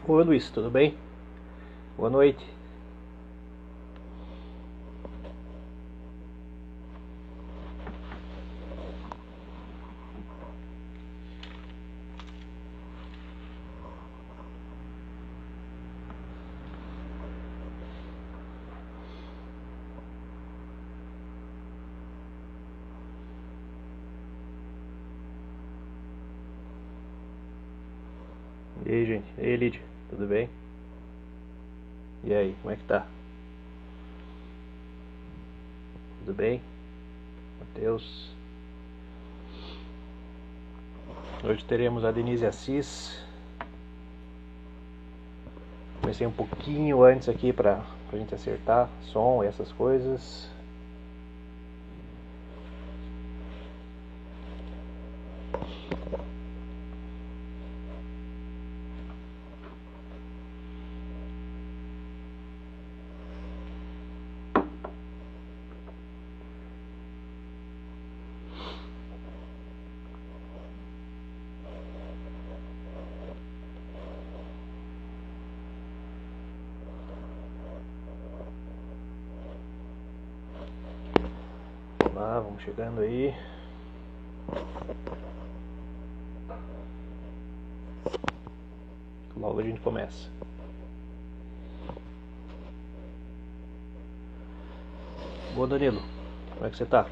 Oi Luiz, tudo bem? Boa noite. E aí, gente? E aí, Lídia, tudo bem? E aí, como é que tá? Tudo bem? Matheus. Hoje teremos a Denise Assis. Comecei um pouquinho antes aqui pra gente acertar som e essas coisas. Vamos lá, vamos chegando aí. Logo a gente começa. Boa, Danilo, como é que você tá?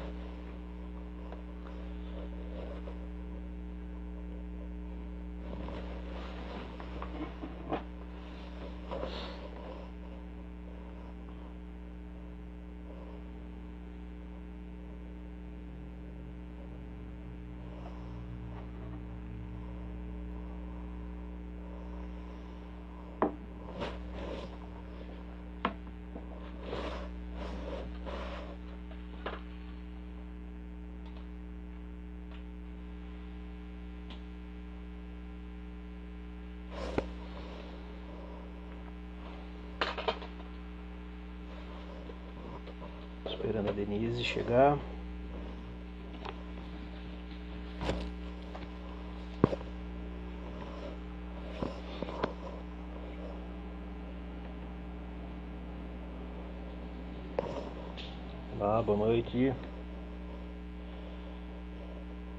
Esperando a Denise chegar. Olá, boa noite.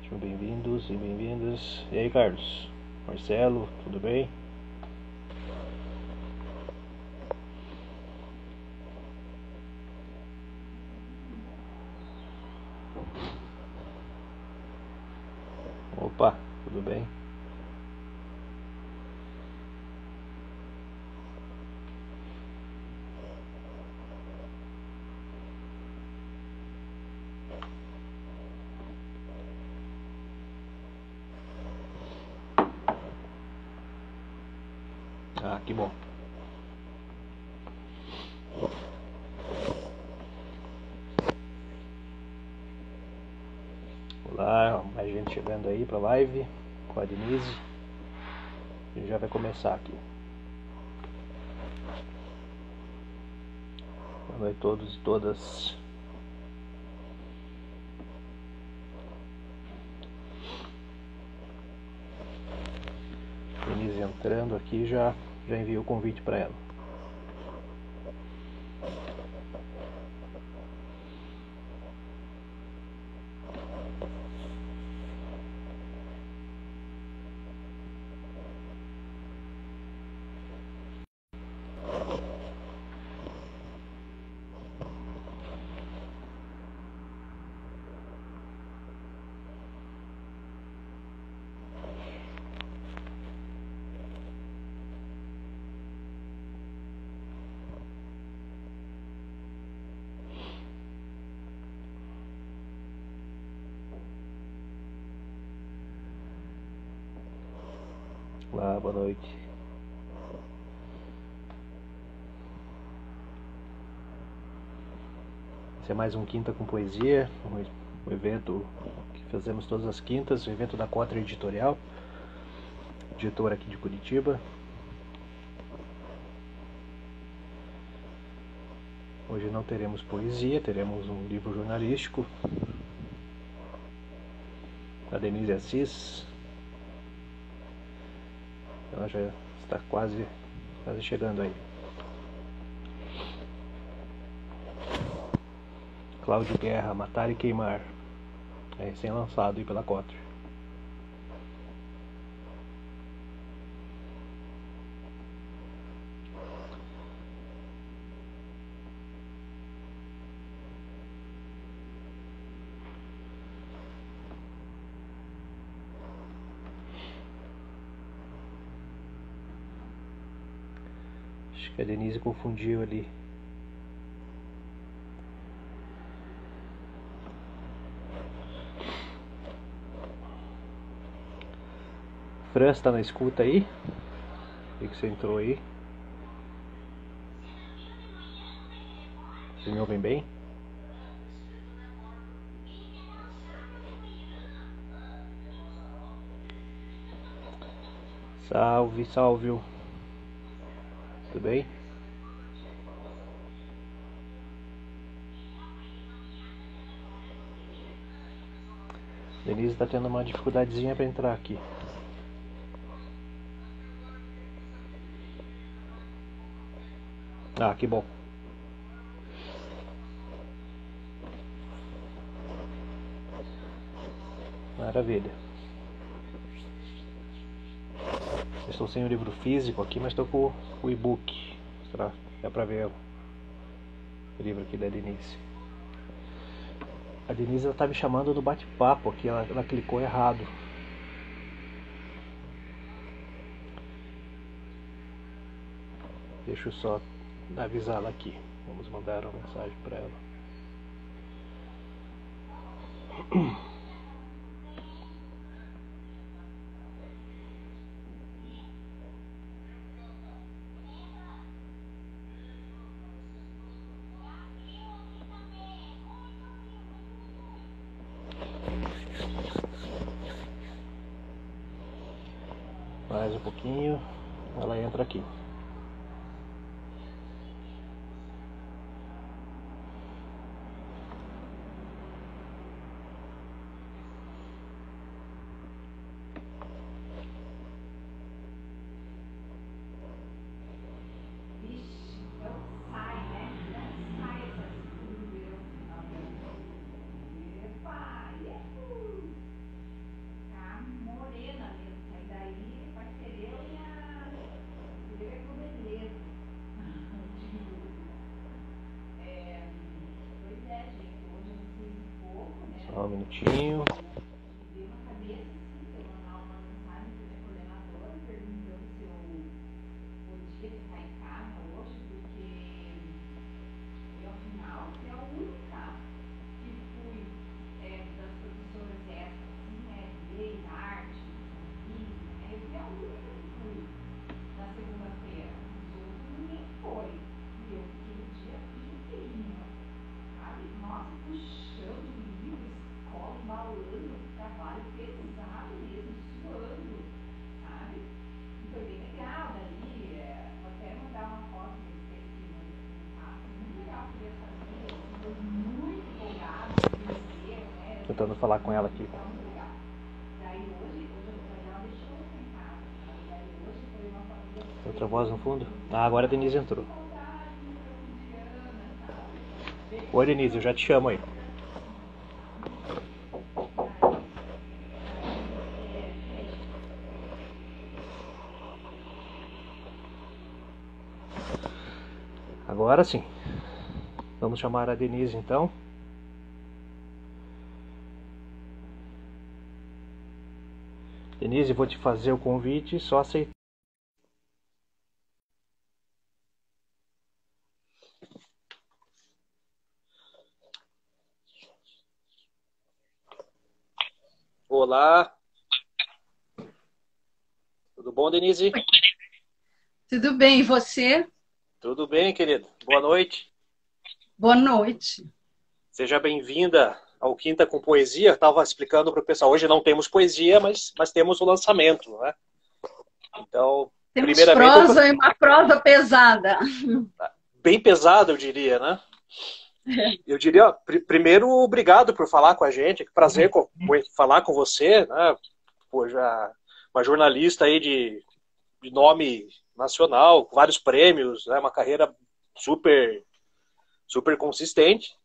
Sejam bem-vindos e bem-vindas. E aí, Carlos? Marcelo, tudo bem? Opa, tudo bem? Ah, que bom. Olá, mais gente chegando aí pra live com a Denise. A gente já vai começar aqui. Boa noite a todos e todas. Denise entrando aqui, já enviei o convite para ela. Olá, boa noite. Esse é mais um Quinta com Poesia, um evento que fazemos todas as quintas, o evento da Cotra Editorial, editora aqui de Curitiba. Hoje não teremos poesia, teremos um livro jornalístico da Denise Assis. Ela já está quase chegando aí. Cláudio Guerra, Matar e Queimar. É recém-lançado aí pela Cotter. Acho que a Denise confundiu ali. Fran, está na escuta aí? O que você entrou aí? Vocês me ouvem bem? Salve, salve. Tudo bem? Denise está tendo uma dificuldadezinha para entrar aqui. Ah, que bom. Maravilha. Estou sem o livro físico aqui, mas estou com o e-book. Dá pra ver o livro aqui da Denise. A Denise está me chamando no bate-papo aqui, ela clicou errado. Deixa eu só avisá-la aqui. Vamos mandar uma mensagem para ela. Mais um pouquinho, ela entra aqui. Só um minutinho. Tentando falar com ela aqui. Outra voz no fundo? Ah, agora a Denise entrou. Oi, Denise, eu já te chamo aí. Agora sim. Vamos chamar a Denise então. Denise, vou te fazer o convite, só aceitar. Olá. Tudo bom, Denise? Tudo bem, e você? Tudo bem, querido. Boa noite. Boa noite. Seja bem-vinda ao Quinta com Poesia. Estava explicando para o pessoal, hoje não temos poesia, mas temos o lançamento, né? Então, Temos primeiramente... prosa e uma prosa pesada. Bem pesado, eu diria, né? Eu diria, primeiro, obrigado por falar com a gente. Que prazer falar com você, né? Pô, já uma jornalista aí de nome nacional, com vários prêmios, né? Uma carreira super, super consistente.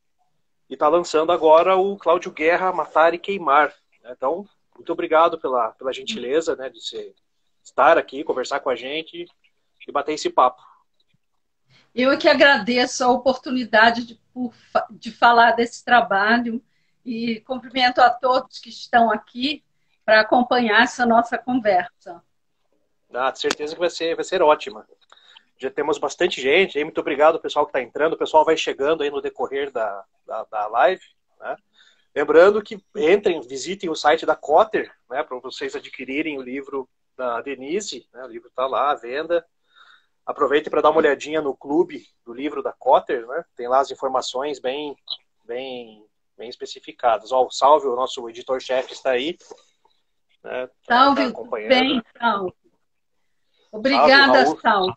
E está lançando agora o Cláudio Guerra, Matar e Queimar. Então, muito obrigado pela gentileza, né, de estar aqui, conversar com a gente e bater esse papo. Eu é que agradeço a oportunidade de falar desse trabalho e cumprimento a todos que estão aqui para acompanhar essa nossa conversa. De certeza que vai ser ótima. Já temos bastante gente aí, muito obrigado ao pessoal que está entrando, o pessoal vai chegando aí no decorrer da live, né? Lembrando que entrem, visitem o site da Cotter, né, para vocês adquirirem o livro da Denise, né, o livro está lá à venda. Aproveitem para dar uma olhadinha no clube do livro da Cotter, né, tem lá as informações bem especificadas. Ó, o Salve, o nosso editor-chefe está aí, né, Salve, tá acompanhando. bem, Salve. Obrigada, Salve,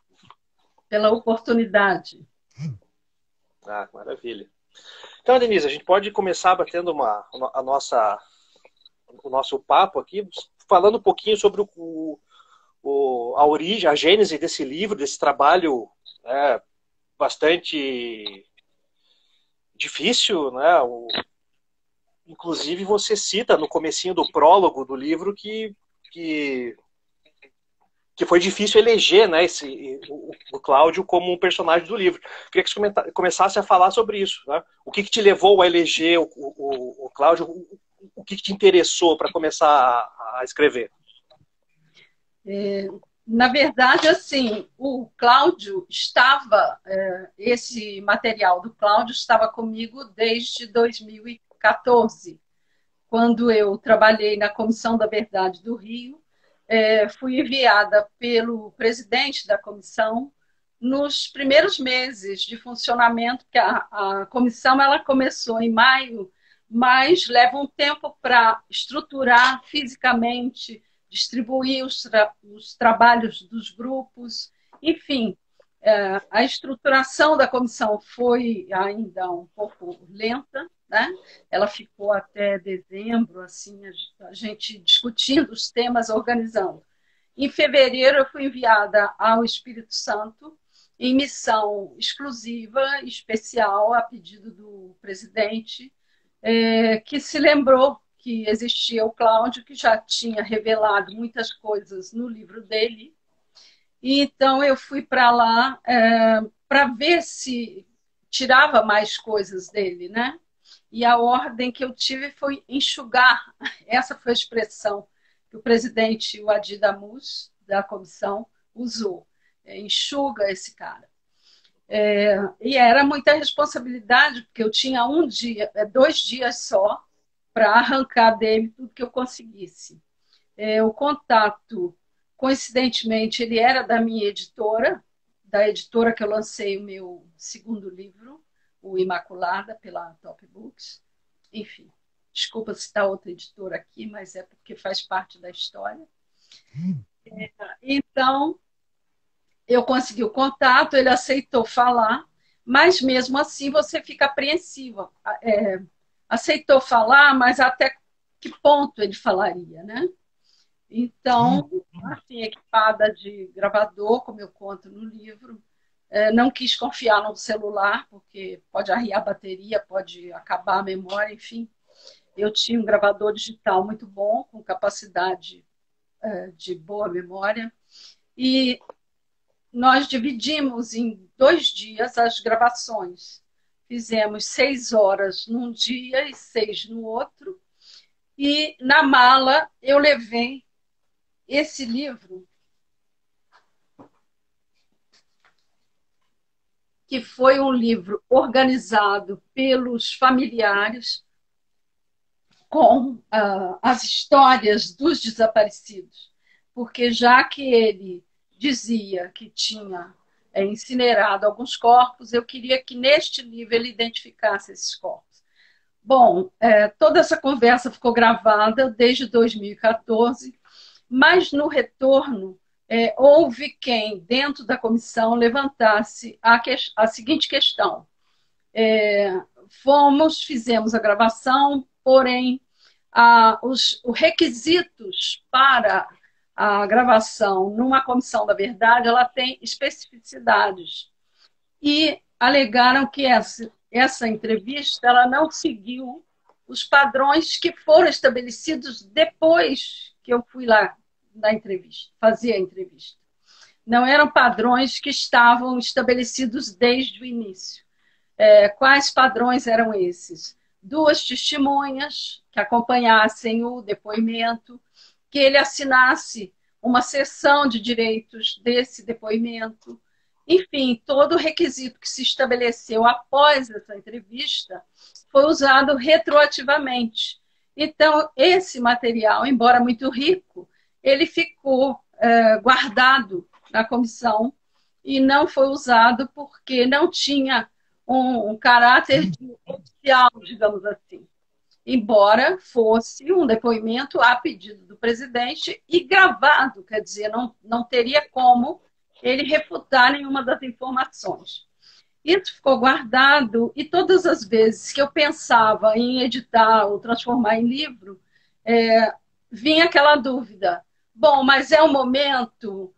pela oportunidade. Maravilha. Então, Denise, a gente pode começar batendo o nosso papo aqui, falando um pouquinho sobre a origem, a gênese desse livro, desse trabalho, né, bastante difícil, né? Inclusive, você cita no comecinho do prólogo do livro que foi difícil eleger, né, o Cláudio como um personagem do livro. Queria que você começasse a falar sobre isso. Né? O que te levou a eleger o Cláudio? O que te interessou para começar a escrever? Na verdade, assim, o Cláudio estava, esse material do Cláudio estava comigo desde 2014, quando eu trabalhei na Comissão da Verdade do Rio. Fui enviada pelo presidente da comissão nos primeiros meses de funcionamento, que a comissão ela começou em maio, mas leva um tempo para estruturar fisicamente, distribuir os trabalhos dos grupos, enfim. A estruturação da comissão foi ainda um pouco lenta, né? Ela ficou até dezembro, assim, a gente discutindo os temas, organizando. Em fevereiro, eu fui enviada ao Espírito Santo em missão exclusiva, especial, a pedido do presidente, que se lembrou que existia o Cláudio, que já tinha revelado muitas coisas no livro dele. E então eu fui para lá para ver se tirava mais coisas dele, né? E a ordem que eu tive foi enxugar. Essa foi a expressão que o presidente, o Adi Damus, da comissão, usou. Enxuga esse cara. E era muita responsabilidade, porque eu tinha 2 dias só para arrancar dele tudo que eu conseguisse. O contato, coincidentemente, ele era da minha editora, da editora que eu lancei o meu segundo livro, o Imaculada, pela Top Books. Enfim, desculpa citar outra editora aqui, mas é porque faz parte da história. Então, eu consegui o contato, ele aceitou falar, mas mesmo assim você fica apreensiva. Aceitou falar, mas até que ponto ele falaria, né? Então, assim, equipada de gravador, como eu conto no livro, não quis confiar no celular, porque pode arriar a bateria, pode acabar a memória, enfim. Eu tinha um gravador digital muito bom, com capacidade de boa memória, e nós dividimos em 2 dias as gravações. Fizemos 6 horas num dia e 6 no outro, e na mala eu levei esse livro, que foi um livro organizado pelos familiares com as histórias dos desaparecidos, porque já que ele dizia que tinha incinerado alguns corpos, eu queria que neste livro ele identificasse esses corpos. Bom, toda essa conversa ficou gravada desde 2014, mas no retorno houve quem, dentro da comissão, levantasse a seguinte questão. Fizemos a gravação, porém, os requisitos para a gravação numa comissão da verdade, ela tem especificidades. E alegaram que essa entrevista ela não seguiu os padrões que foram estabelecidos depois que eu fui lá na entrevista, fazer a entrevista. Não eram padrões que estavam estabelecidos desde o início. Quais padrões eram esses? 2 testemunhas que acompanhassem o depoimento, que ele assinasse uma cessão de direitos desse depoimento. Enfim, todo o requisito que se estabeleceu após essa entrevista foi usado retroativamente. Então, esse material, embora muito rico, ele ficou guardado na comissão e não foi usado porque não tinha um caráter oficial, digamos assim. Embora fosse um depoimento a pedido do presidente e gravado, quer dizer, não teria como ele refutar nenhuma das informações. Isso ficou guardado e todas as vezes que eu pensava em editar ou transformar em livro, vinha aquela dúvida. Bom, mas é o momento,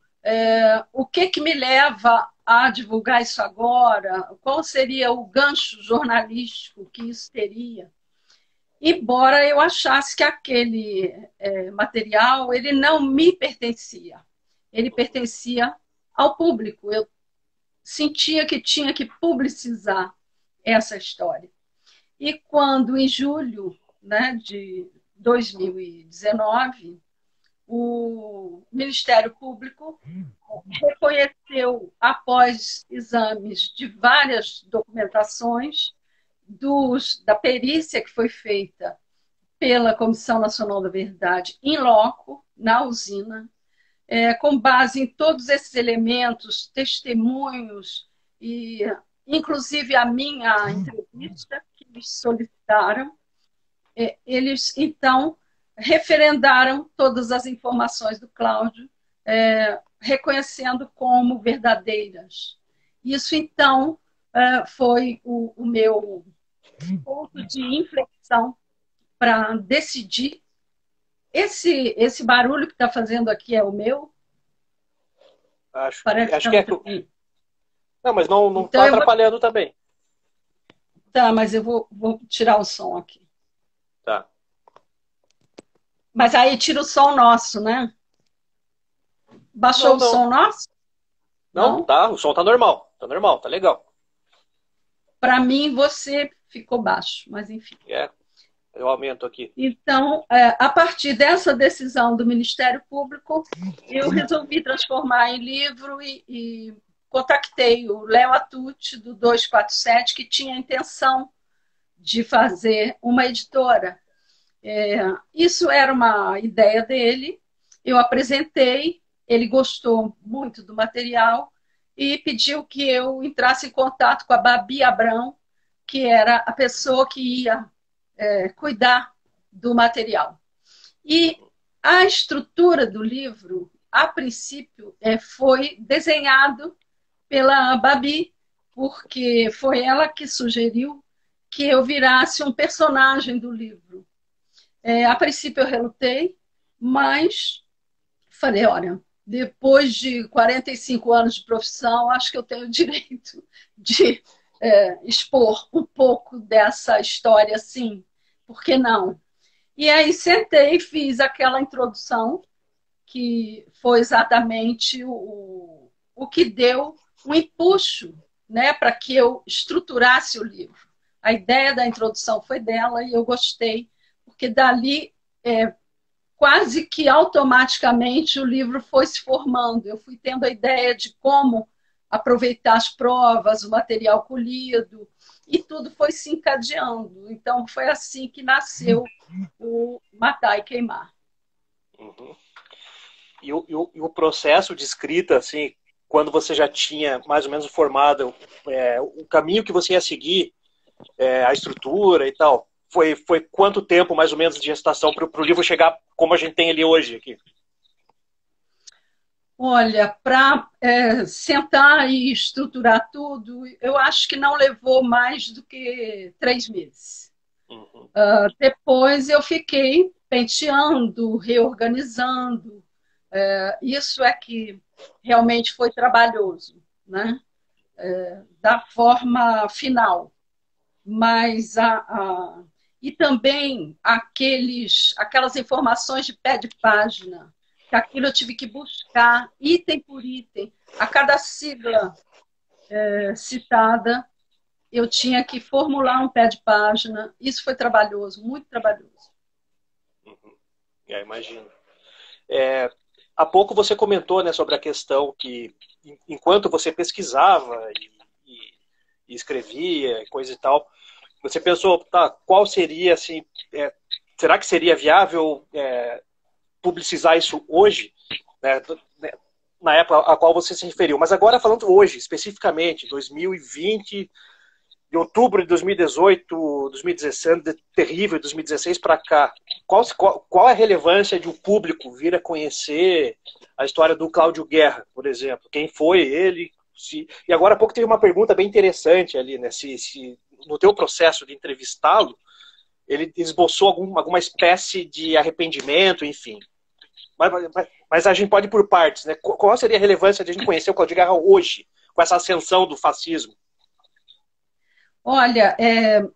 o que me leva a divulgar isso agora? Qual seria o gancho jornalístico que isso teria? Embora eu achasse que aquele material ele não me pertencia. Ele pertencia ao público. Eu sentia que tinha que publicizar essa história. E quando, em julho, né, de 2019, o Ministério Público reconheceu, após exames de várias documentações, da perícia que foi feita pela Comissão Nacional da Verdade in loco, na usina, com base em todos esses elementos, testemunhos, e inclusive a minha entrevista que eles solicitaram, eles, então, referendaram todas as informações do Cláudio, reconhecendo como verdadeiras. Isso, então, foi o meu ponto de inflexão para decidir. Esse barulho que está fazendo aqui é o meu? Acho Parece que é. Não, mas não está então atrapalhando também. Tá, mas eu vou tirar o som aqui. Tá. Mas aí tira o som nosso, né? Baixou o som nosso? Não, tá. O som tá normal. Tá normal, tá legal. Para mim, você ficou baixo, mas enfim. Eu aumento aqui. Então, a partir dessa decisão do Ministério Público, eu resolvi transformar em livro e contactei o Léo Atucci, do 247, que tinha a intenção de fazer uma editora. Isso era uma ideia dele, eu apresentei, ele gostou muito do material e pediu que eu entrasse em contato com a Babi Abrão, que era a pessoa que ia cuidar do material. E a estrutura do livro, a princípio, foi desenhado pela Babi, porque foi ela que sugeriu que eu virasse um personagem do livro. A princípio eu relutei, mas falei, olha, depois de 45 anos de profissão, acho que eu tenho o direito de expor um pouco dessa história, sim. Por que não? E aí sentei e fiz aquela introdução, que foi exatamente o que deu um empuxo, né, para que eu estruturasse o livro. A ideia da introdução foi dela e eu gostei, porque dali, quase que automaticamente, o livro foi se formando. Eu fui tendo a ideia de como aproveitar as provas, o material colhido, e tudo foi se encadeando. Então, foi assim que nasceu o Matar e Queimar. Uhum. E o processo de escrita, assim, quando você já tinha mais ou menos formado o caminho que você ia seguir, a estrutura e tal, foi quanto tempo, mais ou menos, de gestação para o livro chegar como a gente tem ele hoje aqui? Olha, para sentar e estruturar tudo, eu acho que não levou mais do que 3 meses. Uhum. Depois eu fiquei penteando, reorganizando, Isso é que realmente foi trabalhoso, né? Da forma final. Mas e também aquelas informações de pé de página, que aquilo eu tive que buscar item por item, a cada sigla citada, eu tinha que formular um pé de página. Isso foi trabalhoso, muito trabalhoso. Uhum. Imagino. Há pouco você comentou, né, sobre a questão que, enquanto você pesquisava e escrevia, coisa e tal, você pensou, tá, qual seria, assim, será que seria viável publicizar isso hoje, né, na época a qual você se referiu? Mas agora falando hoje, especificamente, 2020, de outubro de 2018, 2017, terrível, 2016 para cá, qual a relevância de o público vir a conhecer a história do Cláudio Guerra, por exemplo? Quem foi ele? E agora há pouco teve uma pergunta bem interessante ali, né? Se no teu processo de entrevistá-lo, ele esboçou alguma espécie de arrependimento, enfim. Mas a gente pode ir por partes, né? Qual seria a relevância de a gente conhecer o Cláudio Guerra hoje, com essa ascensão do fascismo? Olha,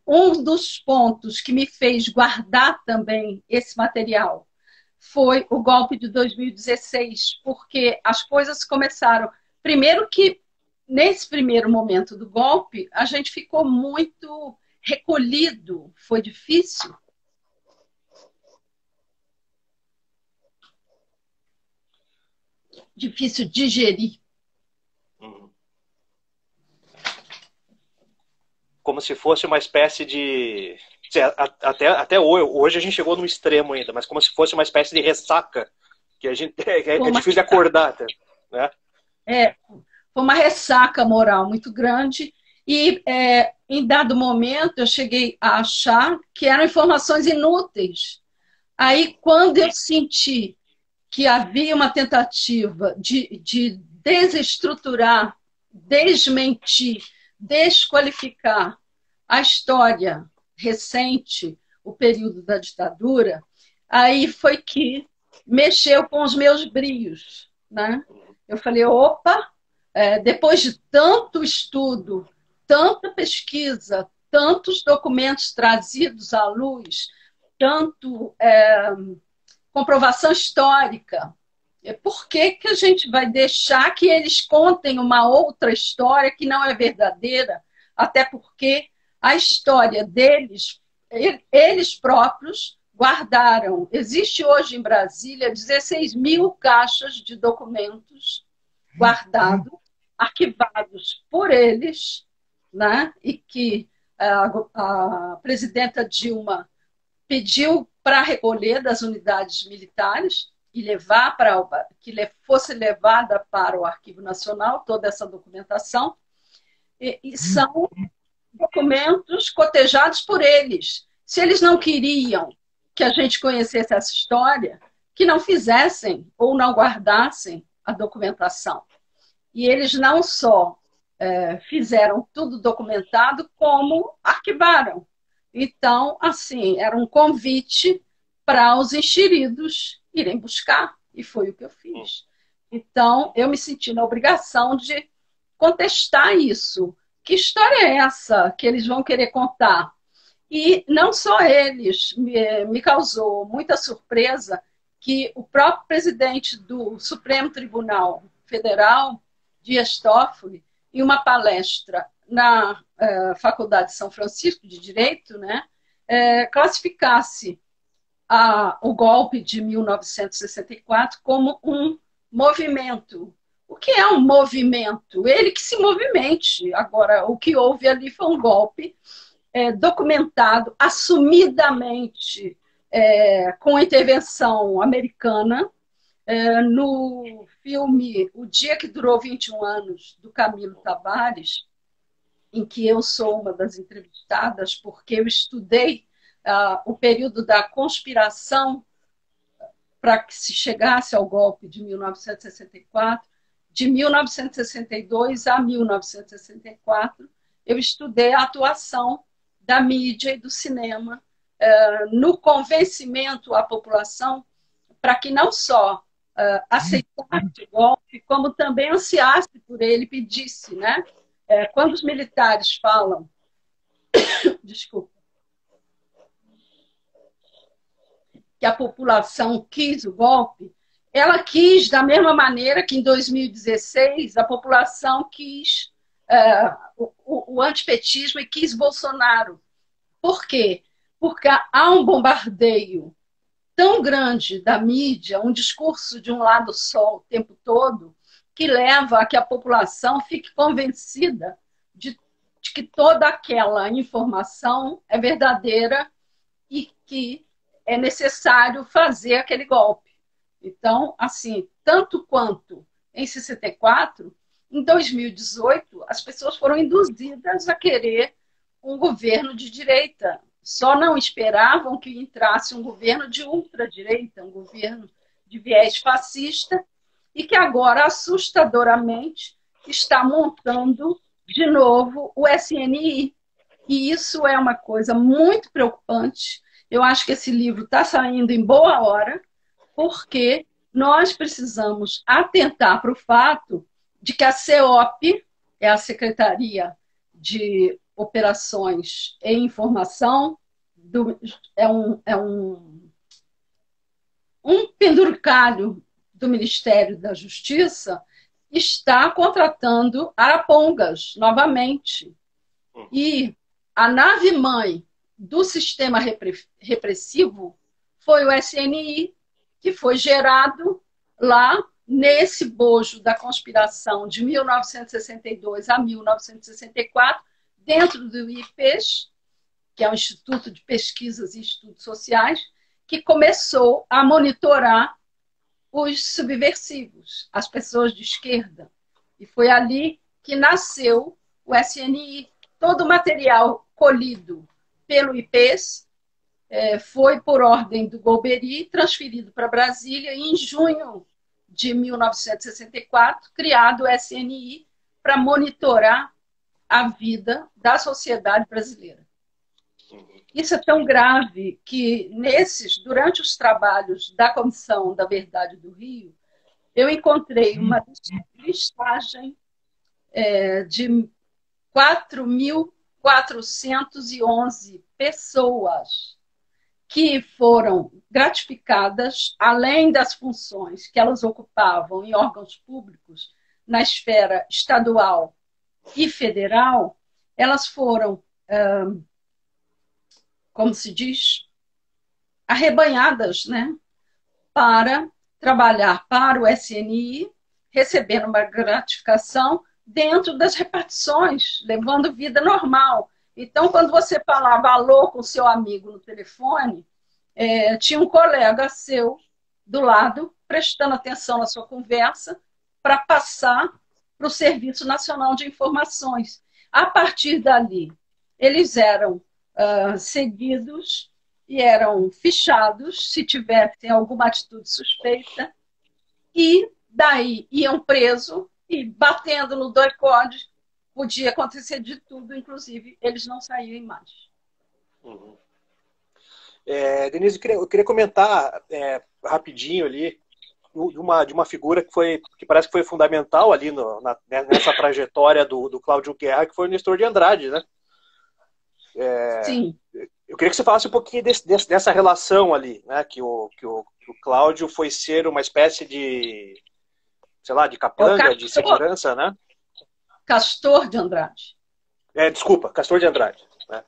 um dos pontos que me fez guardar também esse material foi o golpe de 2016, porque as coisas começaram. Primeiro que, nesse primeiro momento do golpe, a gente ficou muito recolhido, foi difícil. Difícil digerir. Como se fosse uma espécie de... Até hoje a gente chegou no extremo ainda, mas como se fosse uma espécie de ressaca, que a gente é difícil de acordar, né? Foi uma ressaca moral muito grande e, em dado momento, eu cheguei a achar que eram informações inúteis. Aí, quando eu senti que havia uma tentativa de desestruturar, desmentir, desqualificar a história recente, o período da ditadura, aí foi que mexeu com os meus brios, né? Eu falei, opa, depois de tanto estudo, tanta pesquisa, tantos documentos trazidos à luz, tanto comprovação histórica, por que a gente vai deixar que eles contem uma outra história que não é verdadeira? Até porque a história deles, eles próprios guardaram. Existe hoje em Brasília 16 mil caixas de documentos guardados, arquivados por eles, né? E que a presidenta Dilma pediu para recolher das unidades militares e levar que fosse levada para o Arquivo Nacional toda essa documentação. E são documentos cotejados por eles. Se eles não queriam que a gente conhecesse essa história, que não fizessem ou não guardassem a documentação. E eles não só fizeram tudo documentado, como arquivaram. Então, assim, era um convite para os enxeridos irem buscar, e foi o que eu fiz. Então, eu me senti na obrigação de contestar isso. Que história é essa que eles vão querer contar? E não só eles, me causou muita surpresa que o próprio presidente do Supremo Tribunal Federal, Dias Toffoli, em uma palestra na Faculdade de São Francisco de Direito, né, classificasse o golpe de 1964 como um movimento. O que é um movimento? Ele que se movimente. Agora, o que houve ali foi um golpe documentado assumidamente com intervenção americana, no filme O Dia que Durou 21 Anos, do Camilo Tavares, em que eu sou uma das entrevistadas, porque eu estudei o período da conspiração para que se chegasse ao golpe de 1964, de 1962 a 1964, eu estudei a atuação da mídia e do cinema no convencimento à população para que não só aceitasse o golpe, como também ansiasse por ele, pedisse, né? Quando os militares falam, desculpa, que a população quis o golpe, ela quis da mesma maneira que em 2016 a população quis o antipetismo e quis Bolsonaro. Por quê? Porque há um bombardeio tão grande da mídia, um discurso de um lado só o tempo todo, que leva a que a população fique convencida de que toda aquela informação é verdadeira e que é necessário fazer aquele golpe. Então, assim, tanto quanto em 64, em 2018, as pessoas foram induzidas a querer um governo de direita. Só não esperavam que entrasse um governo de ultradireita, um governo de viés fascista, e que agora, assustadoramente, está montando de novo o SNI. E isso é uma coisa muito preocupante. Eu acho que esse livro está saindo em boa hora, porque nós precisamos atentar para o fato de que a CEOP, é a Secretaria de Operações e Informação, um penduricalho do Ministério da Justiça, está contratando arapongas novamente. E a nave-mãe do sistema repressivo foi o SNI, que foi gerado lá nesse bojo da conspiração de 1962 a 1964, dentro do IPES, que é o Instituto de Pesquisas e Estudos Sociais, que começou a monitorar os subversivos, as pessoas de esquerda. E foi ali que nasceu o SNI. Todo o material colhido pelo IPES foi, por ordem do Golbery, transferido para Brasília e, em junho de 1964, criado o SNI para monitorar a vida da sociedade brasileira. Isso é tão grave que, durante os trabalhos da Comissão da Verdade do Rio, eu encontrei uma listagem de 4.411 pessoas que foram gratificadas, além das funções que elas ocupavam em órgãos públicos, na esfera estadual e federal, elas foram, como se diz, arrebanhadas, né, para trabalhar para o SNI, recebendo uma gratificação dentro das repartições, levando vida normal. Então, quando você falava alô com o seu amigo no telefone, tinha um colega seu do lado, prestando atenção na sua conversa, para passar para o Serviço Nacional de Informações. A partir dali, eles eram seguidos e eram fichados se tivessem alguma atitude suspeita, e daí iam presos e, batendo no doicode, podia acontecer de tudo, inclusive eles não saírem mais. Uhum. Denise, eu queria comentar rapidinho ali de uma figura que parece que foi fundamental ali nessa trajetória do Cláudio Guerra, que foi o Nestor de Andrade, né? Sim. Eu queria que você falasse um pouquinho dessa relação ali, né? Que o Cláudio foi ser uma espécie de, sei lá, de capanga, de segurança, né? Castor de Andrade. Desculpa, Castor de Andrade. Né?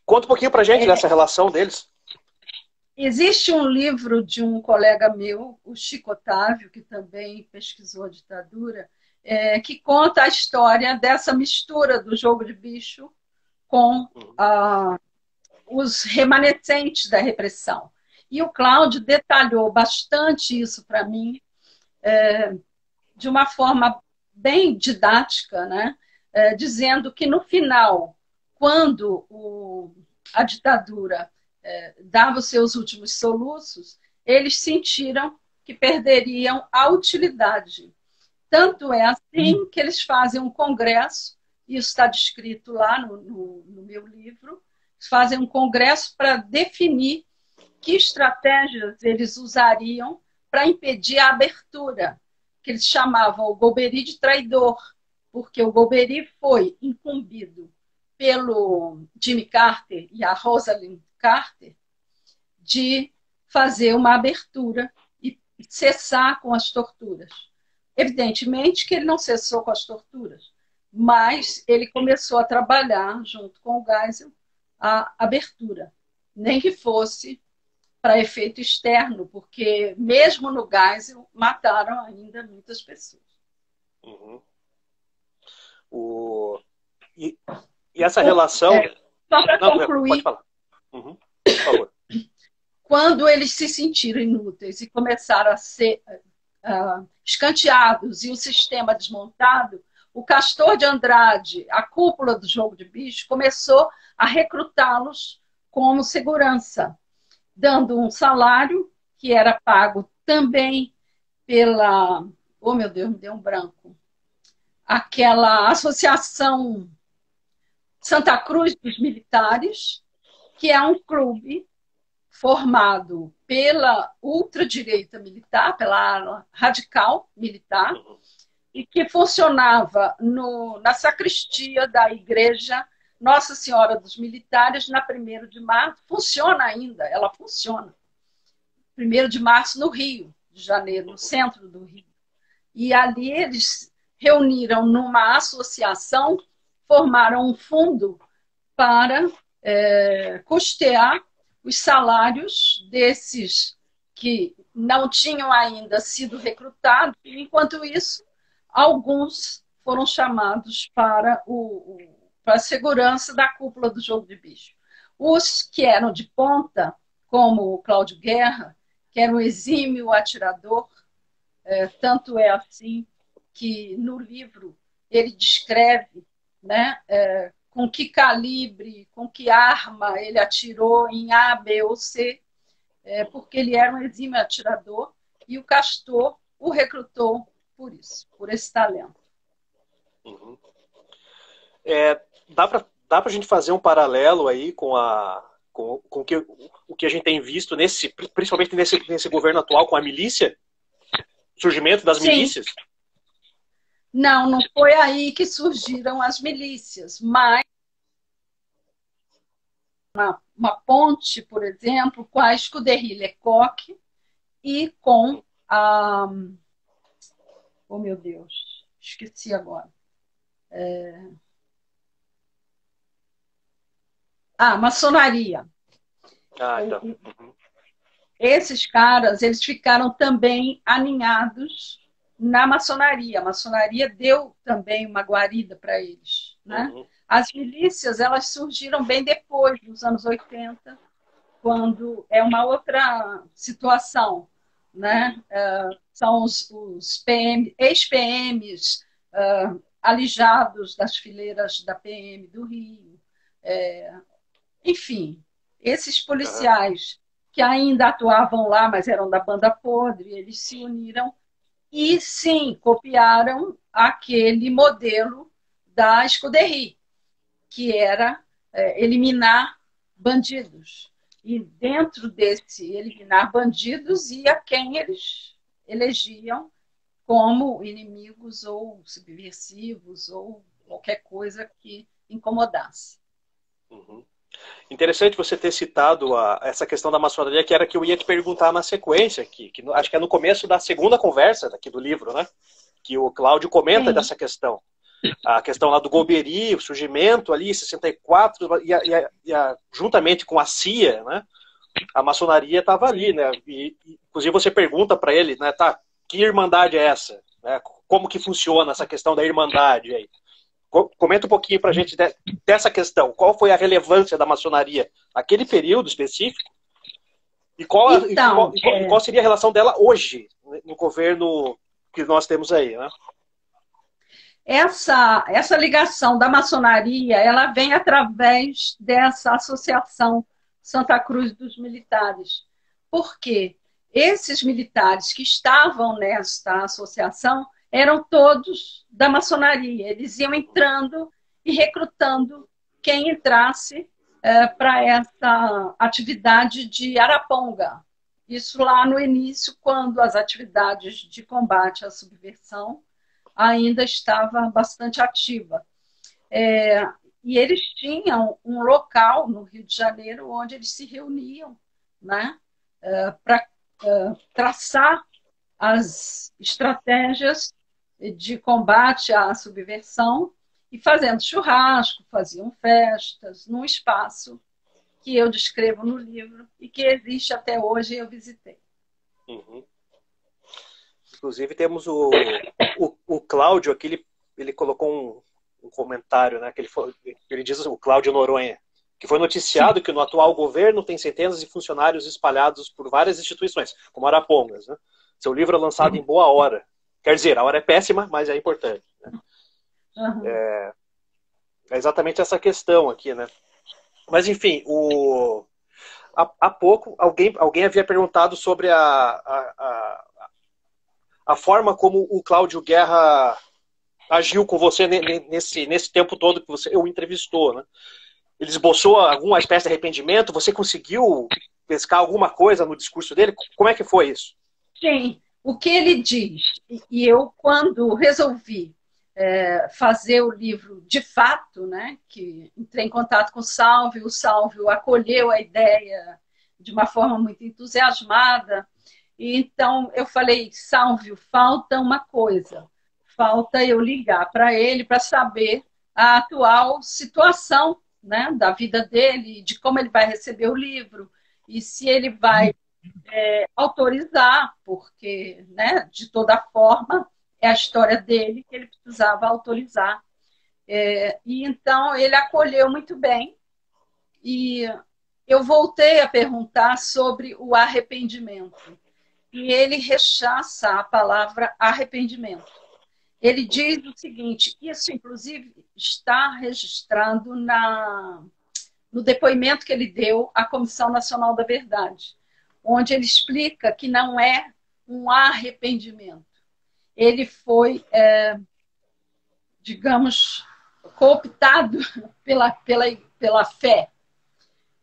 Conta um pouquinho pra gente dessa relação deles. Existe um livro de um colega meu, o Chico Otávio, que também pesquisou a ditadura, que conta a história dessa mistura do jogo de bicho com os remanescentes da repressão. E o Cláudio detalhou bastante isso para mim, de uma forma bem didática, né? Dizendo que, no final, quando a ditadura dava os seus últimos soluços, eles sentiram que perderiam a utilidade. Tanto é assim que eles fazem um congresso, isso está descrito lá no meu livro, eles fazem um congresso para definir que estratégias eles usariam para impedir a abertura, que eles chamavam o Golbery de traidor, porque o Golbery foi incumbido pelo Jimmy Carter e a Rosalind Carter de fazer uma abertura e cessar com as torturas. Evidentemente que ele não cessou com as torturas, mas ele começou a trabalhar junto com o Geisel a abertura, nem que fosse para efeito externo, porque mesmo no Geisel mataram ainda muitas pessoas. Uhum. E essa relação... Só para concluir... Pode falar. Uhum. Por favor. Quando eles se sentiram inúteis e começaram a ser escanteados e o sistema desmontado, o Castor de Andrade, a cúpula do Jogo de Bicho, começou a recrutá-los como segurança, dando um salário que era pago também pela... Oh, meu Deus, me deu um branco. Aquela associação Santa Cruz dos Militares, que é um clube formado pela ultradireita militar, pela ala radical militar, e que funcionava na sacristia da igreja Nossa Senhora dos Militares, na 1º de março. Funciona ainda, ela funciona. 1º de março, no Rio de Janeiro, no centro do Rio. E ali eles reuniram numa associação, formaram um fundo para custear os salários desses que não tinham ainda sido recrutados. Enquanto isso, alguns foram chamados para a segurança da cúpula do Jogo de Bicho. Os que eram de ponta, como o Cláudio Guerra, que era um exímio atirador, tanto é assim que no livro ele descreve, né, com que calibre, com que arma ele atirou em A, B ou C, porque ele era um exímio atirador, e o Castor o recrutou por isso, por esse talento. Uhum. Dá para a gente fazer um paralelo aí com o que a gente tem visto, principalmente nesse governo atual, com a milícia? Surgimento das milícias? Não foi aí que surgiram as milícias, mas uma ponte, por exemplo, com a Escuderie Lecoq e com a... Oh, meu Deus, esqueci agora. Maçonaria. Então. Uhum. Esses caras, eles ficaram também aninhados na maçonaria. A maçonaria deu também uma guarida para eles, né? Uhum. As milícias, elas surgiram bem depois, nos anos 80, quando é uma outra situação, né? São os ex-PMs alijados das fileiras da PM do Rio. Enfim, esses policiais que ainda atuavam lá, mas eram da banda podre, eles se uniram e, sim, copiaram aquele modelo da Escuderie, que era eliminar bandidos. E dentro desse eliminar bandidos ia quem eles elegiam como inimigos ou subversivos ou qualquer coisa que incomodasse. Uhum. Interessante você ter citado essa questão da maçonaria, que era que eu ia te perguntar na sequência, que acho que é no começo da segunda conversa daqui do livro, né? Que o Cláudio comenta dessa questão. A questão lá do Golbery, o surgimento ali, em 64, juntamente com a CIA, né? A maçonaria estava ali, né? E, inclusive você pergunta para ele, né? Tá, que irmandade é essa? Né? Como que funciona essa questão da irmandade aí? Comenta um pouquinho para a gente dessa questão. Qual foi a relevância da maçonaria naquele período específico? E qual seria a relação dela hoje, no governo que nós temos aí, né? Essa ligação da maçonaria, ela vem através dessa associação Santa Cruz dos Militares. Por quê? Esses militares que estavam nesta associação eram todos da maçonaria. Eles iam entrando e recrutando quem entrasse para essa atividade de araponga. Isso lá no início, quando as atividades de combate à subversão ainda estavam bastante ativas. E eles tinham um local no Rio de Janeiro onde eles se reuniam, né, para traçar as estratégias de combate à subversão e fazendo churrasco, faziam festas num espaço que eu descrevo no livro e que existe até hoje e eu visitei. Uhum. Inclusive temos o Cláudio aqui, ele colocou um comentário, né, que ele diz, o Cláudio Noronha, que foi noticiado Sim. que no atual governo tem centenas de funcionários espalhados por várias instituições, como Arapongas, né? Seu livro é lançado em boa hora. Quer dizer, a hora é péssima, mas é importante. Né? Uhum. É exatamente essa questão aqui, né? Mas, enfim, há pouco alguém havia perguntado sobre a forma como o Cláudio Guerra agiu com você nesse tempo todo que você o entrevistou, né? Ele esboçou alguma espécie de arrependimento? Você conseguiu pescar alguma coisa no discurso dele? Como é que foi isso? Sim, o que ele diz, e eu, quando resolvi fazer o livro de fato, né, que entrei em contato com o Sálvio acolheu a ideia de uma forma muito entusiasmada, e então eu falei, Sálvio, falta uma coisa, falta eu ligar para ele para saber a atual situação, né, da vida dele, de como ele vai receber o livro, e se ele vai autorizar, porque, né, de toda forma, é a história dele que ele precisava autorizar. E então ele acolheu muito bem. E eu voltei a perguntar sobre o arrependimento. E ele rechaça a palavra arrependimento. Ele diz o seguinte, isso inclusive está registrado no depoimento que ele deu à Comissão Nacional da Verdade, onde ele explica que não é um arrependimento. Ele foi, digamos, cooptado pela fé.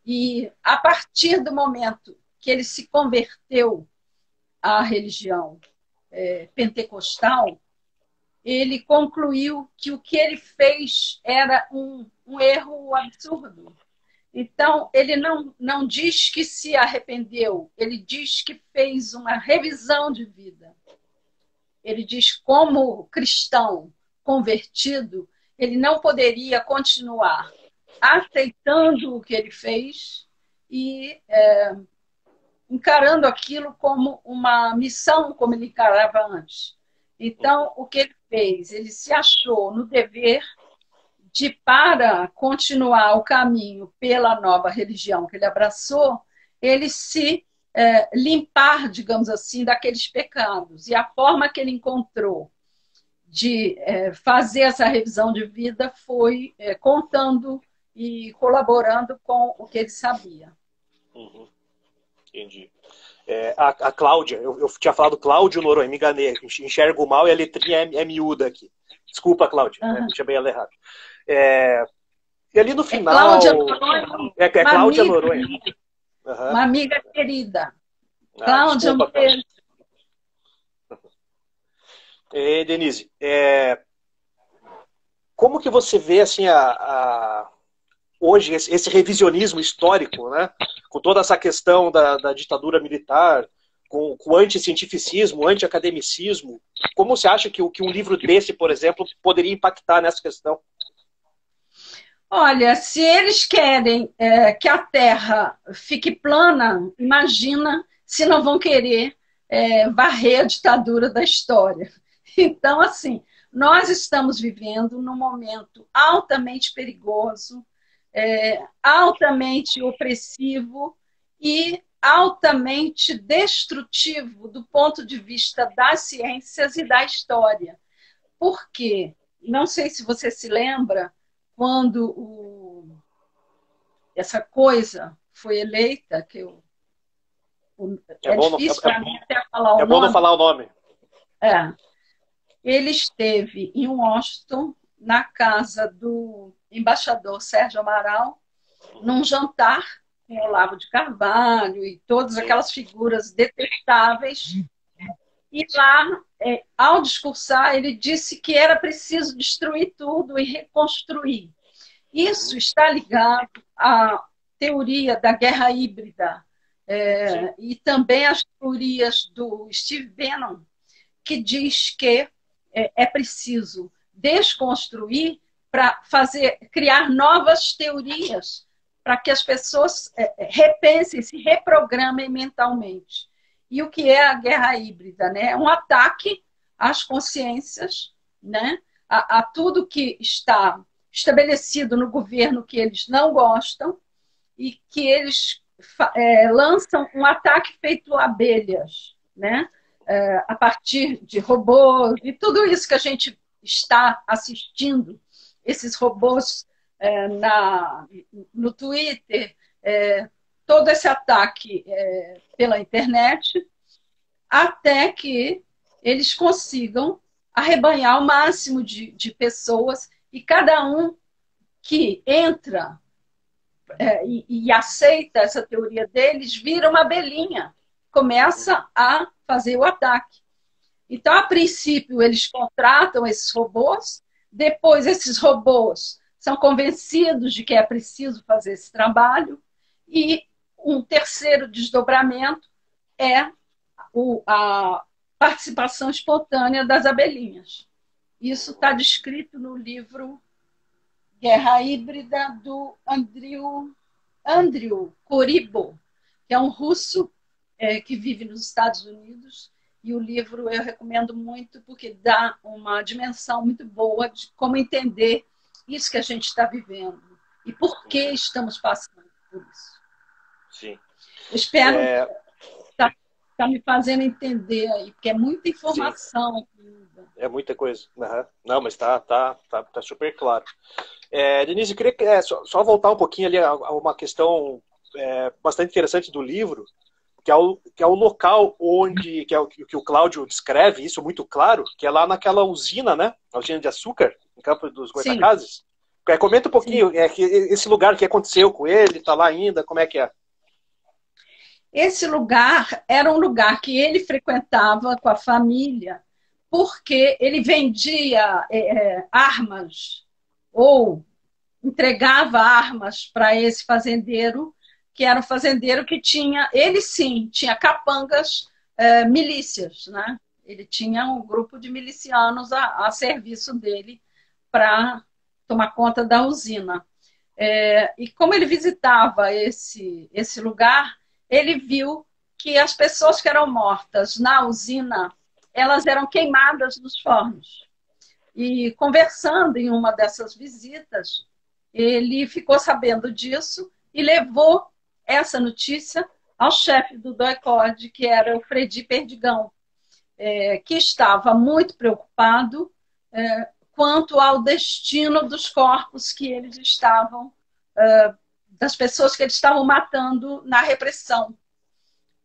E a partir do momento que ele se converteu à religião pentecostal, ele concluiu que o que ele fez era um erro absurdo. Então, ele não diz que se arrependeu, ele diz que fez uma revisão de vida. Ele diz, como cristão convertido, ele não poderia continuar aceitando o que ele fez e encarando aquilo como uma missão, como ele encarava antes. Então, o que ele fez? Ele se achou no dever de, para continuar o caminho pela nova religião que ele abraçou, ele se limpar, digamos assim, daqueles pecados. E a forma que ele encontrou de fazer essa revisão de vida foi contando e colaborando com o que ele sabia. Uhum. Entendi. A Cláudia, eu tinha falado Cláudio Noronha, me enganei, enxergo mal e a letrinha é miúda aqui. Desculpa, Cláudia, tinha bem ela errado. E ali no final... Cláudia Noronha. Cláudia Noronha. Uhum. Uma amiga querida. Cláudia Noronha. Denise, como que você vê assim, hoje esse revisionismo histórico, né? Com toda essa questão da ditadura militar, com o anticientificismo, o antiacademicismo, como você acha que um livro desse, por exemplo, poderia impactar nessa questão? Olha, se eles querem que a Terra fique plana, imagina se não vão querer varrer a ditadura da história. Então, assim, nós estamos vivendo num momento altamente perigoso, altamente opressivo e altamente destrutivo do ponto de vista das ciências e da história. Por quê? Não sei se você se lembra, quando essa coisa foi eleita, que difícil para mim até falar o nome. É bom não falar o nome. Ele esteve em Washington, na casa do embaixador Sérgio Amaral, num jantar com Olavo de Carvalho e todas sim. aquelas figuras detestáveis. E lá, ao discursar, ele disse que era preciso destruir tudo e reconstruir. Isso Uhum. está ligado à teoria da guerra híbrida, Sim. e também às teorias do Steve Bannon, que diz que é preciso desconstruir para criar novas teorias, para que as pessoas repensem, se reprogramem mentalmente. E o que é a guerra híbrida? Né? É um ataque às consciências, né? a tudo que está estabelecido no governo que eles não gostam e que eles lançam um ataque feito a abelhas, né? A partir de robôs e tudo isso que a gente está assistindo, esses robôs no Twitter, todo esse ataque pela internet, até que eles consigam arrebanhar o máximo de pessoas e cada um que entra e aceita essa teoria deles, vira uma abelhinha, Uhum. começa a fazer o ataque. Então, a princípio, eles contratam esses robôs, depois esses robôs são convencidos de que é preciso fazer esse trabalho, e um terceiro desdobramento é a participação espontânea das abelhinhas. Isso está descrito no livro Guerra Híbrida do Andrew Koribo, que é um russo que vive nos Estados Unidos. E o livro eu recomendo muito porque dá uma dimensão muito boa de como entender isso que a gente está vivendo e por que Uhum. estamos passando por isso. Sim. Eu espero É, estar me fazendo entender aí, porque é muita sim. informação. É muita coisa. Uhum. Não, mas tá super claro. Denise, eu queria só voltar um pouquinho ali a uma questão bastante interessante do livro, que é o local onde, que o Cláudio descreve, isso muito claro, que é lá naquela usina, né? A usina de açúcar, em Campo dos Sim, Goytacazes. Comenta um sim. pouquinho, que esse lugar, que aconteceu com ele, tá lá ainda, como é que é? Esse lugar era um lugar que ele frequentava com a família, porque ele vendia armas ou entregava armas para esse fazendeiro, que era um fazendeiro que tinha, ele sim, tinha capangas, milícias, né? Ele tinha um grupo de milicianos a serviço dele para tomar conta da usina. E como ele visitava esse lugar, ele viu que as pessoas que eram mortas na usina, elas eram queimadas nos fornos. E conversando em uma dessas visitas, ele ficou sabendo disso e levou essa notícia ao chefe do DOI-CODE, que era o Fredi Perdigão, que estava muito preocupado quanto ao destino dos corpos que eles estavam, das pessoas que eles estavam matando na repressão,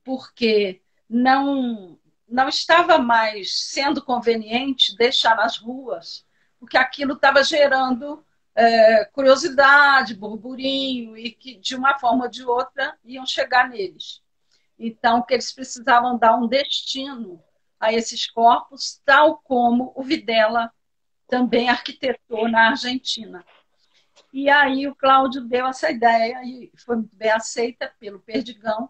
porque não estava mais sendo conveniente deixar nas ruas, porque aquilo estava gerando curiosidade, burburinho, e que de uma forma ou de outra iam chegar neles. Então, que eles precisavam dar um destino a esses corpos, tal como o Videla também arquitetou na Argentina. E aí o Cláudio deu essa ideia e foi muito bem aceita pelo Perdigão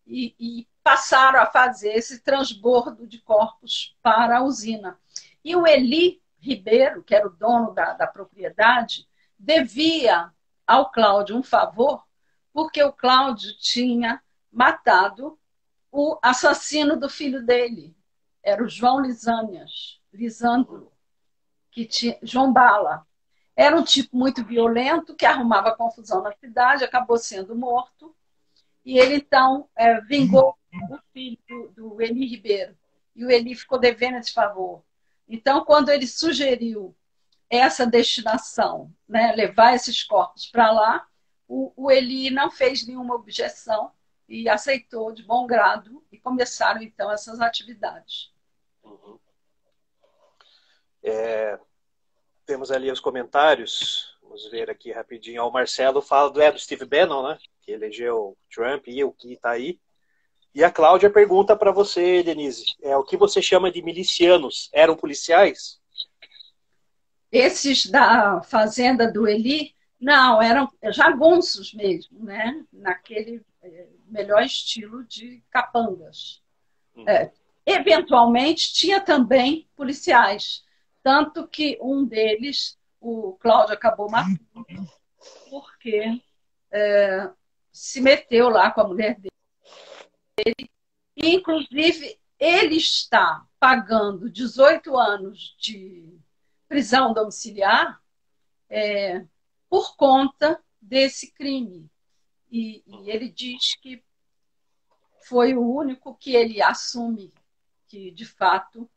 e passaram a fazer esse transbordo de corpos para a usina. E o Eli Ribeiro, que era o dono da propriedade, devia ao Cláudio um favor, porque o Cláudio tinha matado o assassino do filho dele, era o João Lisandro, que tinha, João Bala. Era um tipo muito violento, que arrumava confusão na cidade, acabou sendo morto, e ele então vingou o filho do Eli Ribeiro. E o Eli ficou devendo esse favor. Então, quando ele sugeriu essa destinação, né, levar esses corpos para lá, o Eli não fez nenhuma objeção e aceitou de bom grado e começaram então essas atividades. Uhum. Temos ali os comentários. Vamos ver aqui rapidinho. O Marcelo fala do Steve Bannon, né? que elegeu Trump e o que está aí. E a Cláudia pergunta para você, Denise, o que você chama de milicianos? Eram policiais? Esses da fazenda do Eli, não, eram jagunços mesmo, né? Naquele melhor estilo de capangas. Eventualmente, tinha também policiais, tanto que um deles, o Cláudio acabou matando, porque se meteu lá com a mulher dele. E, inclusive, ele está pagando 18 anos de prisão domiciliar por conta desse crime. E ele diz que foi o único que ele assume que, de fato,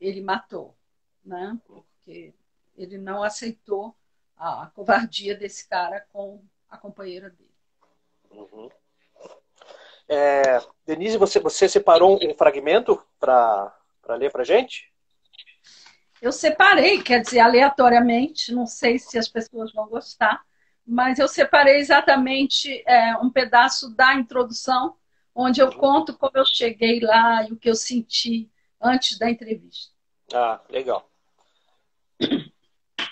ele matou, né? Porque ele não aceitou a covardia desse cara com a companheira dele. Uhum. Denise, você separou um fragmento para ler para a gente? Eu separei, quer dizer, aleatoriamente, não sei se as pessoas vão gostar, mas eu separei exatamente um pedaço da introdução, onde eu conto como eu cheguei lá e o que eu senti antes da entrevista. Ah, legal.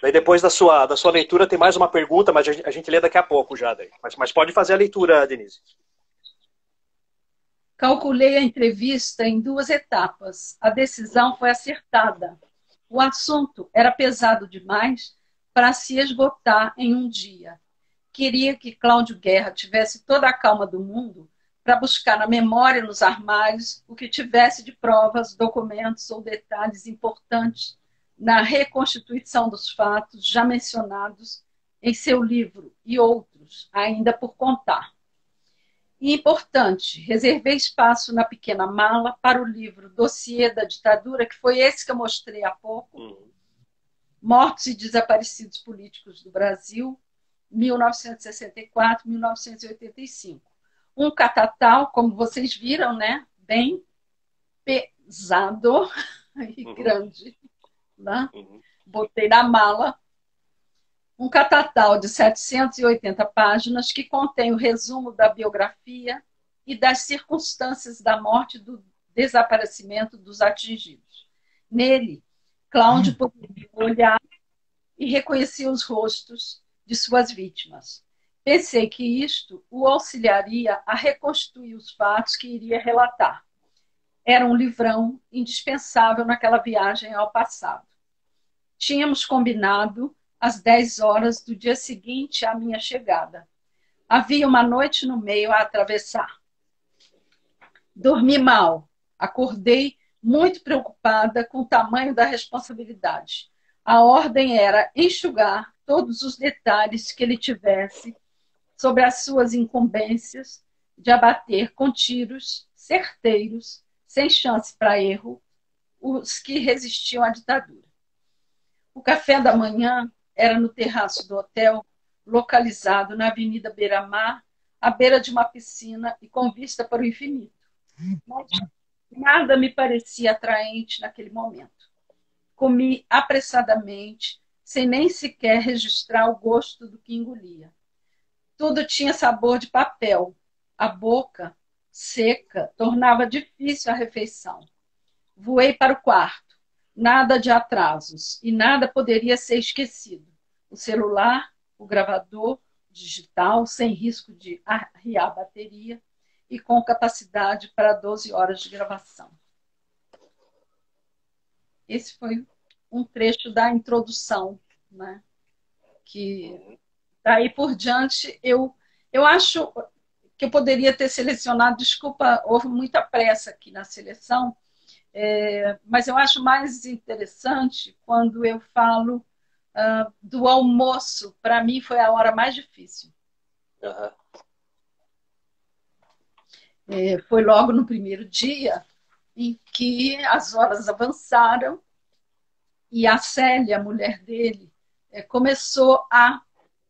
Daí depois da sua leitura tem mais uma pergunta, mas a gente lê daqui a pouco já. Daí. Mas pode fazer a leitura, Denise. Calculei a entrevista em 2 etapas. A decisão foi acertada. O assunto era pesado demais para se esgotar em um dia. Queria que Cláudio Guerra tivesse toda a calma do mundo para buscar na memória, nos armários, o que tivesse de provas, documentos ou detalhes importantes na reconstituição dos fatos já mencionados em seu livro e outros ainda por contar. E importante, reservei espaço na pequena mala para o livro Dossiê da Ditadura, que foi esse que eu mostrei há pouco, Mortos e Desaparecidos Políticos do Brasil, 1964-1985. Um catatal, como vocês viram, né? Bem pesado e grande. Né? Botei na mala. Um catatal de 780 páginas que contém o resumo da biografia e das circunstâncias da morte e do desaparecimento dos atingidos. Nele, Cláudio poderia olhar e reconhecer os rostos de suas vítimas. Pensei que isto o auxiliaria a reconstruir os fatos que iria relatar. Era um livrão indispensável naquela viagem ao passado. Tínhamos combinado às 10 horas do dia seguinte à minha chegada. Havia uma noite no meio a atravessar. Dormi mal. Acordei muito preocupada com o tamanho da responsabilidade. A ordem era enxugar todos os detalhes que ele tivesse sobre as suas incumbências de abater com tiros certeiros, sem chance para erro, os que resistiam à ditadura. O café da manhã era no terraço do hotel, localizado na Avenida Beira-Mar, à beira de uma piscina e com vista para o infinito. Mas nada me parecia atraente naquele momento. Comi apressadamente, sem nem sequer registrar o gosto do que engolia. Tudo tinha sabor de papel. A boca, seca, tornava difícil a refeição. Voei para o quarto. Nada de atrasos e nada poderia ser esquecido. O celular, o gravador digital, sem risco de arriar a bateria e com capacidade para 12 horas de gravação. Esse foi um trecho da introdução, né? Que daí por diante eu acho que eu poderia ter selecionado, desculpa, houve muita pressa aqui na seleção, mas eu acho mais interessante quando eu falo do almoço. Para mim foi a hora mais difícil. Foi logo no primeiro dia em que as horas avançaram e a Célia, a mulher dele, começou a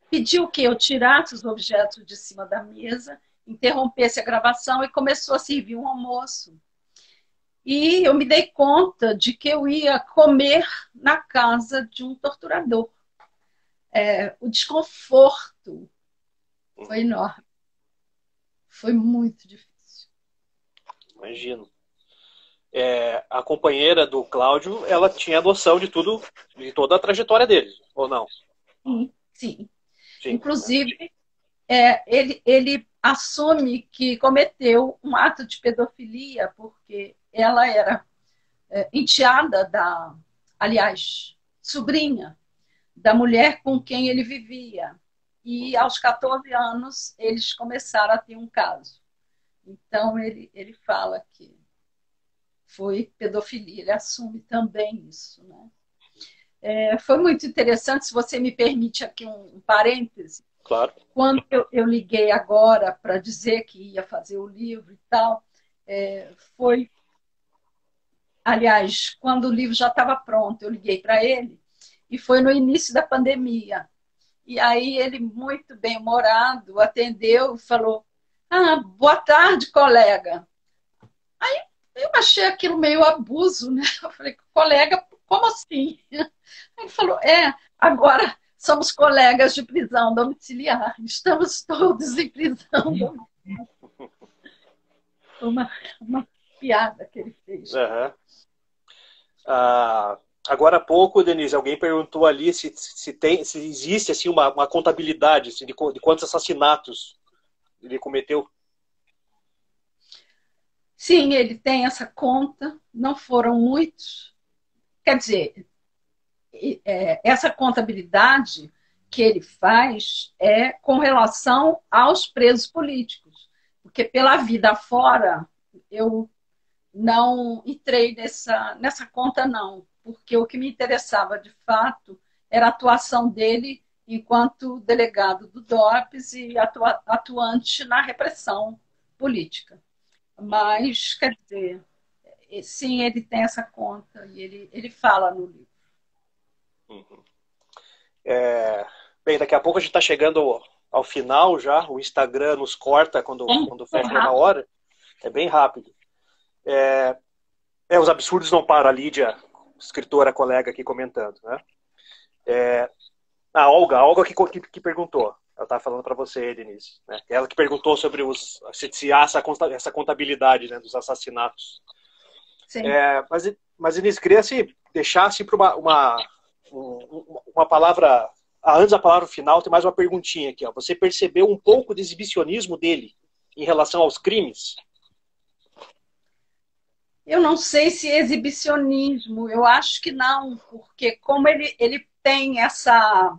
pedir o que eu tirasse os objetos de cima da mesa, interrompesse a gravação e começou a servir um almoço. E eu me dei conta de que eu ia comer na casa de um torturador. O desconforto foi enorme. foi muito difícil. Imagino. A companheira do Cláudio, ela tinha noção de tudo, de toda a trajetória dele, ou não? Sim, sim. Sim. Inclusive, ele assume que cometeu um ato de pedofilia porque ela era enteada aliás, sobrinha da mulher com quem ele vivia. E aos 14 anos eles começaram a ter um caso. Então ele fala que foi pedofilia, ele assume também isso, né? Foi muito interessante, se você me permite aqui um parêntese. Claro. Quando eu liguei agora para dizer que ia fazer o livro e tal, foi... Aliás, quando o livro já estava pronto, eu liguei para ele e foi no início da pandemia. E aí ele, muito bem-humorado, atendeu e falou: boa tarde, colega. Aí eu achei aquilo meio abuso, né? Eu falei: colega, como assim? Ele falou: agora somos colegas de prisão domiciliar, estamos todos em prisão domiciliar. Foi uma piada que ele fez. Uhum. Agora há pouco, Denise, alguém perguntou ali se existe assim, uma contabilidade assim, de quantos assassinatos ele cometeu. Sim, ele tem essa conta, não foram muitos. Quer dizer, essa contabilidade que ele faz é com relação aos presos políticos, porque pela vida fora eu não entrei nessa conta, não, porque o que me interessava de fato era a atuação dele enquanto delegado do DOPS e atuante na repressão política. Mas, quer dizer, sim, ele tem essa conta e ele fala no livro. Uhum. Bem, daqui a pouco a gente está chegando ao final já. O Instagram nos corta quando fecha uma hora. É bem rápido. Os absurdos não param, a Lídia, escritora, colega aqui comentando, né? A Olga que perguntou. Ela estava falando para você, Denise. Né? Ela que perguntou sobre se há essa contabilidade, né, dos assassinatos. Sim. Mas Denise, queria deixar assim, para uma palavra. Antes da palavra final, tem mais uma perguntinha aqui. Ó. Você percebeu um pouco de exibicionismo dele em relação aos crimes? Eu não sei se é exibicionismo, eu acho que não, porque como ele tem essa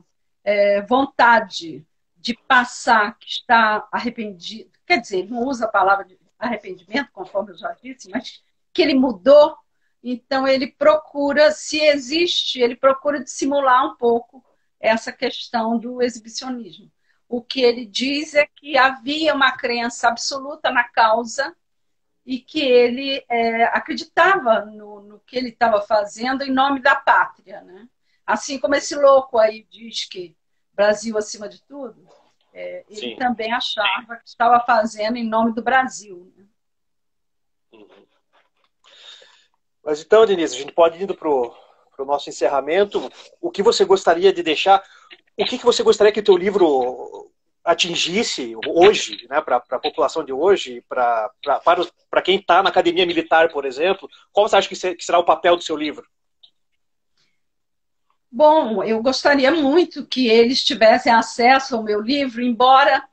vontade de passar que está arrependido, quer dizer, ele não usa a palavra de arrependimento, conforme eu já disse, mas que ele mudou, então ele procura, se existe, ele procura dissimular um pouco essa questão do exibicionismo. O que ele diz é que havia uma crença absoluta na causa e que ele acreditava no que ele estava fazendo em nome da pátria, né? Assim como esse louco aí diz que Brasil acima de tudo, ele também achava que estava fazendo em nome do Brasil. Né? Uhum. Mas então, Denise, a gente pode ir indo para o nosso encerramento. O que você gostaria de deixar? O que você gostaria que o teu livro atingisse hoje, né, para a população de hoje, para quem está na academia militar, por exemplo? Qual você acha que será o papel do seu livro? Bom, eu gostaria muito que eles tivessem acesso ao meu livro, embora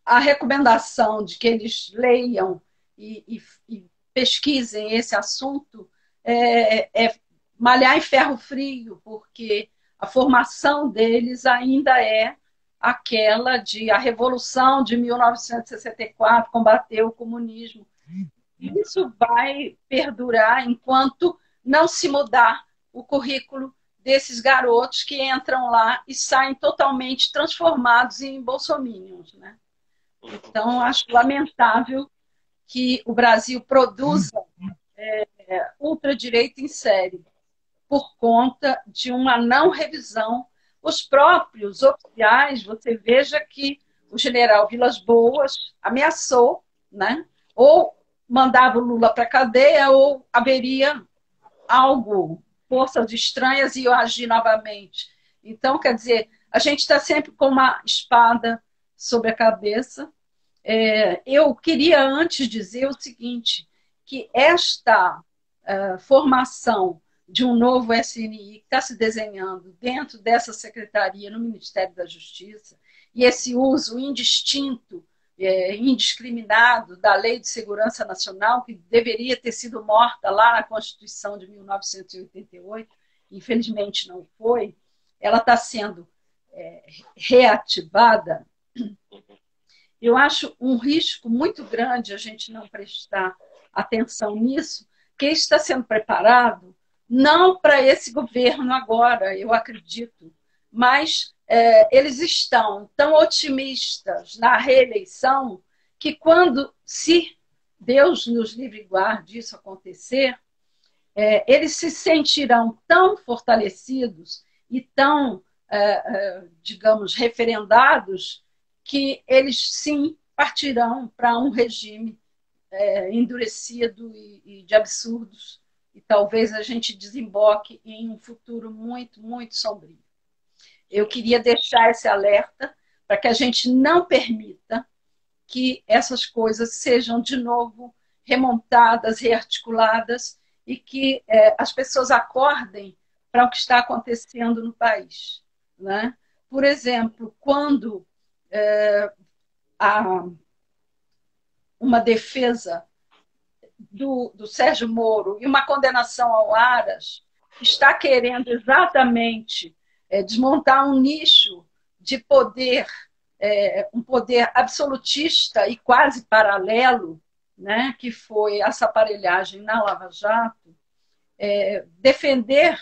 a recomendação de que eles leiam e pesquisem esse assunto malhar em ferro frio, porque a formação deles ainda é aquela de a Revolução de 1964 combateu o comunismo. Isso vai perdurar enquanto não se mudar o currículo desses garotos que entram lá e saem totalmente transformados em bolsominions, né? Então, acho lamentável que o Brasil produza ultradireita em série por conta de uma não revisão. Os próprios oficiais, você veja que o general Vilas Boas ameaçou, né? Ou mandava o Lula para a cadeia ou haveria algo, forças estranhas iam agir novamente. Então, quer dizer, a gente está sempre com uma espada sobre a cabeça. Eu queria antes dizer o seguinte, que esta formação de um novo SNI que está se desenhando dentro dessa secretaria no Ministério da Justiça, e esse uso indistinto, indiscriminado da Lei de Segurança Nacional, que deveria ter sido morta lá na Constituição de 1988, infelizmente não foi, ela está sendo reativada. Eu acho um risco muito grande a gente não prestar atenção nisso, que está sendo preparado não para esse governo agora, eu acredito, mas eles estão tão otimistas na reeleição que quando, se Deus nos livre e guarde isso acontecer, eles se sentirão tão fortalecidos e tão, digamos, referendados, que eles sim partirão para um regime endurecido e de absurdos, e talvez a gente desemboque em um futuro muito, muito sombrio. Eu queria deixar esse alerta para que a gente não permita que essas coisas sejam de novo remontadas, rearticuladas, e que as pessoas acordem para o que está acontecendo no país, né? Por exemplo, quando há uma defesa do Sérgio Moro e uma condenação ao Aras, está querendo exatamente desmontar um nicho de poder, um poder absolutista e quase paralelo, né, que foi essa aparelhagem na Lava Jato, defender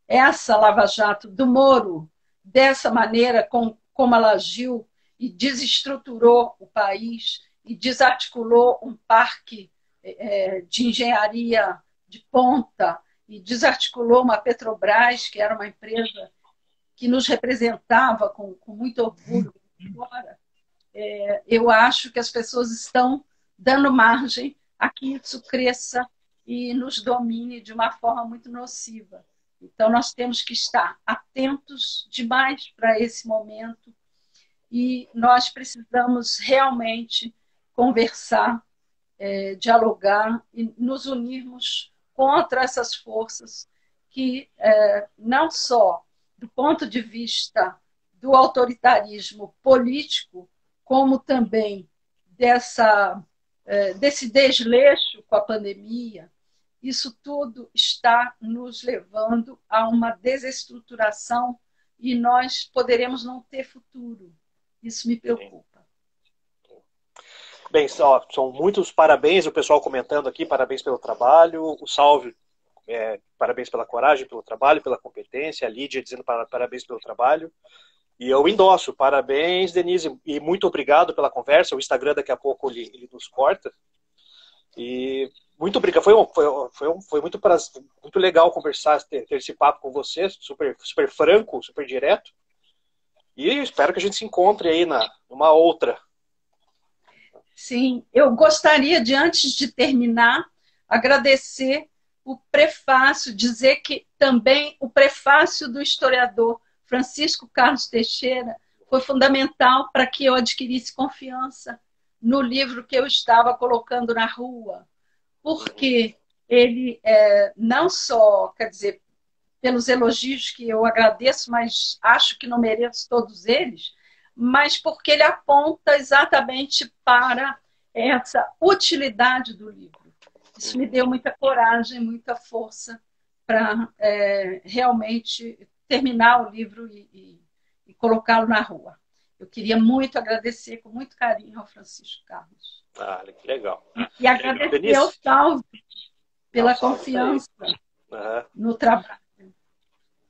essa Lava Jato do Moro dessa maneira, como ela agiu e desestruturou o país e desarticulou um parque de engenharia de ponta e desarticulou uma Petrobras, que era uma empresa que nos representava com muito orgulho fora. Eu acho que as pessoas estão dando margem a que isso cresça e nos domine de uma forma muito nociva. Então, nós temos que estar atentos demais para esse momento e nós precisamos realmente conversar, dialogar e nos unirmos contra essas forças que, não só do ponto de vista do autoritarismo político, como também desse desleixo com a pandemia, isso tudo está nos levando a uma desestruturação e nós poderemos não ter futuro. Isso me preocupa. Bem, são muitos parabéns, o pessoal comentando aqui, parabéns pelo trabalho, o Salve, parabéns pela coragem, pelo trabalho, pela competência, a Lídia dizendo parabéns pelo trabalho, e eu endosso, parabéns, Denise, e muito obrigado pela conversa, o Instagram daqui a pouco ele nos corta, e muito obrigado, foi muito legal conversar, ter esse papo com você, super, super franco, super direto, e espero que a gente se encontre aí numa outra. Sim, eu gostaria de, antes de terminar, agradecer o prefácio, dizer que também o prefácio do historiador Francisco Carlos Teixeira foi fundamental para que eu adquirisse confiança no livro que eu estava colocando na rua, porque ele não só, quer dizer, pelos elogios que eu agradeço, mas acho que não mereço todos eles, mas porque ele aponta exatamente para essa utilidade do livro. Isso me deu muita coragem, muita força para realmente terminar o livro e colocá-lo na rua. Eu queria muito agradecer com muito carinho ao Francisco Carlos. Ah, que legal. E agradecer ao Salve pela confiança no trabalho.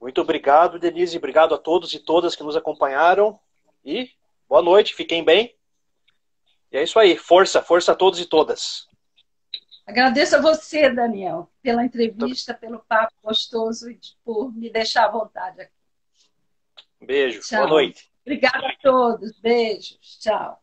Muito obrigado, Denise. Obrigado a todos e todas que nos acompanharam. E boa noite, fiquem bem. E é isso aí. Força, força a todos e todas. Agradeço a você, Daniel, pela entrevista, pelo papo gostoso e por me deixar à vontade aqui. Beijo. Tchau. Boa noite. Obrigada a todos. Beijos. Tchau.